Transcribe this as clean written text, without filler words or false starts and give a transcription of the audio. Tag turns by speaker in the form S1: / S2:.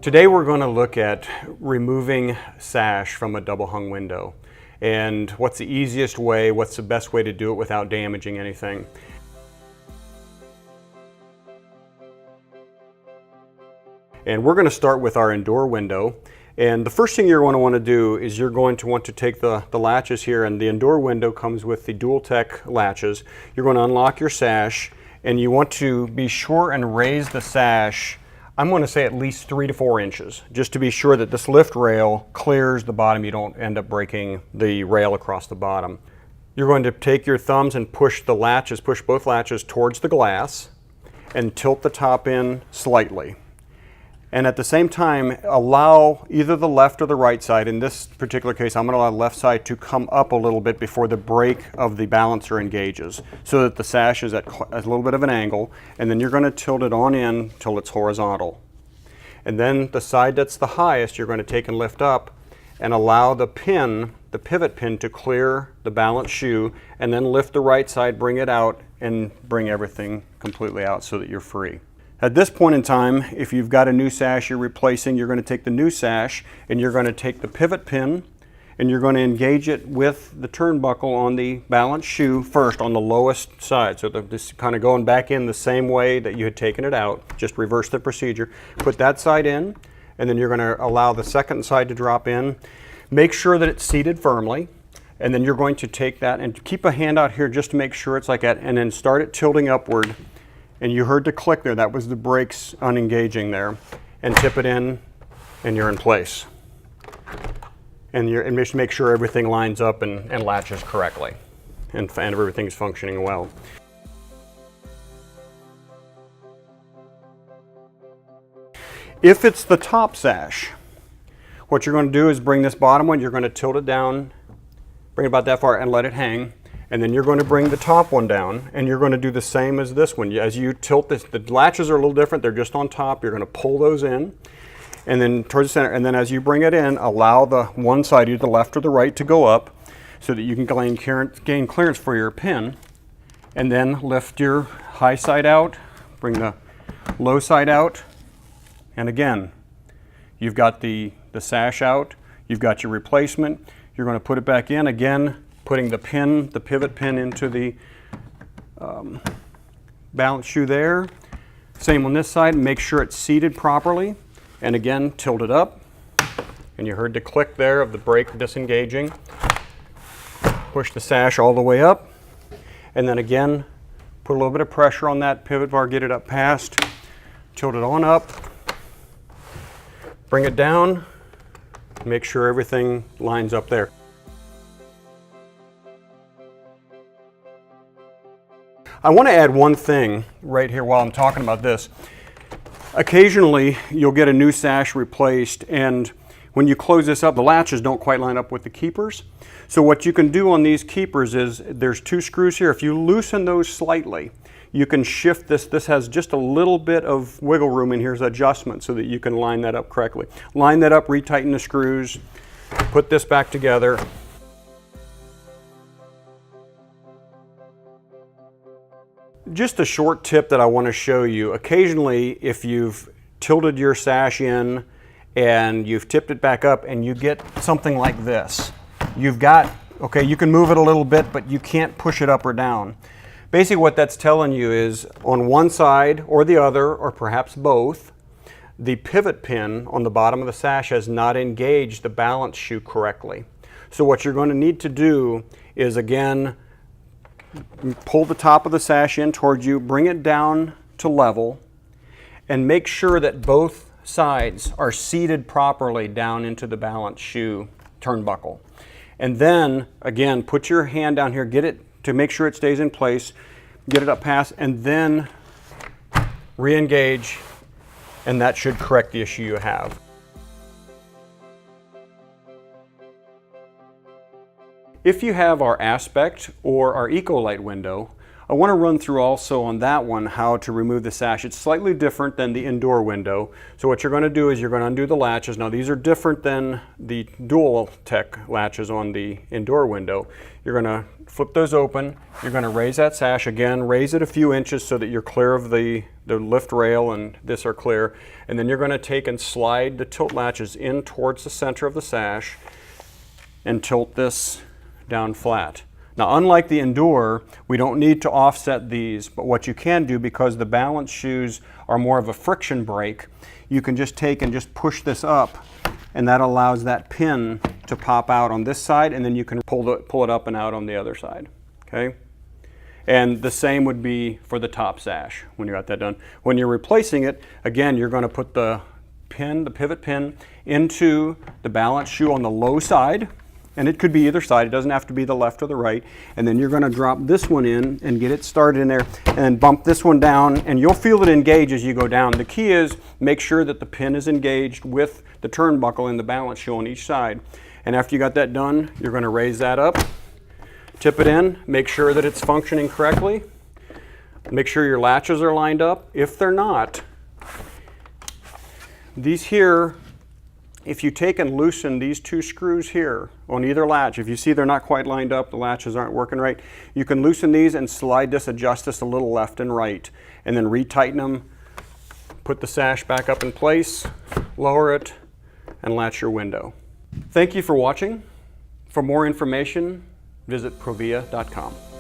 S1: Today we're going to look at removing sash from a double hung window and what's the easiest way, what's the best way to do it without damaging anything. And we're going to start with our Endure window. And the first thing you're going to want to do is you're going to want to take the latches here, and the Endure window comes with the dual tech latches. You're going to unlock your sash, and you want to be sure and raise the sash, I'm going to say at least 3 to 4 inches, just to be sure that this lift rail clears the bottom. You don't end up breaking the rail across the bottom. You're going to take your thumbs and push the latches, push both latches towards the glass and tilt the top in slightly. And at the same time, allow either the left or the right side. In this particular case, I'm going to allow the left side to come up a little bit before the break of the balancer engages, so that the sash is at a little bit of an angle, and then you're going to tilt it on in till it's horizontal. And then the side that's the highest, you're going to take and lift up and allow the pin, the pivot pin, to clear the balanced shoe, and then lift the right side, bring it out, and bring everything completely out so that you're free. At this point in time, if you've got a new sash you're replacing, you're going to take the new sash and you're going to take the pivot pin and you're going to engage it with the turnbuckle on the balanced shoe first on the lowest side. So this kind of going back in the same way that you had taken it out. Just reverse the procedure. Put that side in, and then you're going to allow the second side to drop in. Make sure that it's seated firmly, and then you're going to take that and keep a hand out here just to make sure it's like that, and then start it tilting upward. And you heard the click there, that was the brakes unengaging there. And tip it in, and you're in place. And just make sure everything lines up and latches correctly, and everything's functioning well. If it's the top sash, what you're going to do is bring this bottom one, you're going to tilt it down, bring it about that far and let it hang. And then you're going to bring the top one down, and you're going to do the same as this one. As you tilt this, the latches are a little different. They're just on top. You're going to pull those in, and then towards the center. And then as you bring it in, allow the one side, either the left or the right, to go up so that you can gain clearance for your pin. And then lift your high side out, bring the low side out. And again, you've got the sash out. You've got your replacement. You're going to put it back in again, putting the pivot pin into the balance shoe there. Same on this side, make sure it's seated properly. And again, tilt it up. And you heard the click there of the brake disengaging. Push the sash all the way up. And then again, put a little bit of pressure on that pivot bar, get it up past. Tilt it on up. Bring it down. Make sure everything lines up there. I want to add one thing right here while I'm talking about this. Occasionally, you'll get a new sash replaced, and when you close this up, the latches don't quite line up with the keepers. So what you can do on these keepers is, there's 2 screws here. If you loosen those slightly, you can shift this. This has just a little bit of wiggle room in here's adjustment so that you can line that up correctly. Line that up, retighten the screws, put this back together. Just a short tip that I want to show you. Occasionally, if you've tilted your sash in and you've tipped it back up and you get something like this, you've got, okay, you can move it a little bit, but you can't push it up or down. Basically what that's telling you is on one side or the other, or perhaps both, the pivot pin on the bottom of the sash has not engaged the balance shoe correctly. So what you're going to need to do is, again, pull the top of the sash in towards you, bring it down to level, and make sure that both sides are seated properly down into the balance shoe turnbuckle. And then, again, put your hand down here, get it to make sure it stays in place, get it up past, and then re-engage, and that should correct the issue you have. If you have our aspect or our ecoLite window, I want to run through also on that one how to remove the sash. It's slightly different than the Endure window. So what you're going to do is you're going to undo the latches. Now these are different than the dual tech latches on the Endure window. You're going to flip those open. You're going to raise that sash again, raise it a few inches so that you're clear of the lift rail and this are clear. And then you're going to take and slide the tilt latches in towards the center of the sash and tilt this down flat. Now, unlike the Endure, we don't need to offset these, but what you can do, because the balance shoes are more of a friction brake, you can just take and just push this up, and that allows that pin to pop out on this side, and then you can pull it up and out on the other side, okay? And the same would be for the top sash when you got that done. When you're replacing it, again, you're going to put the pivot pin into the balance shoe on the low side, and it could be either side, it doesn't have to be the left or the right. And then you're going to drop this one in and get it started in there, and then bump this one down, and you'll feel it engage as you go down. The key is make sure that the pin is engaged with the turnbuckle in the balance shoe on each side. And after you got that done, you're going to raise that up, tip it in, make sure that it's functioning correctly, make sure your latches are lined up. If they're not, these here, if you take and loosen these two screws here on either latch, if you see they're not quite lined up, the latches aren't working right, you can loosen these and slide this, adjust this a little left and right, and then retighten them, put the sash back up in place, lower it, and latch your window. Thank you for watching. For more information, visit ProVia.com.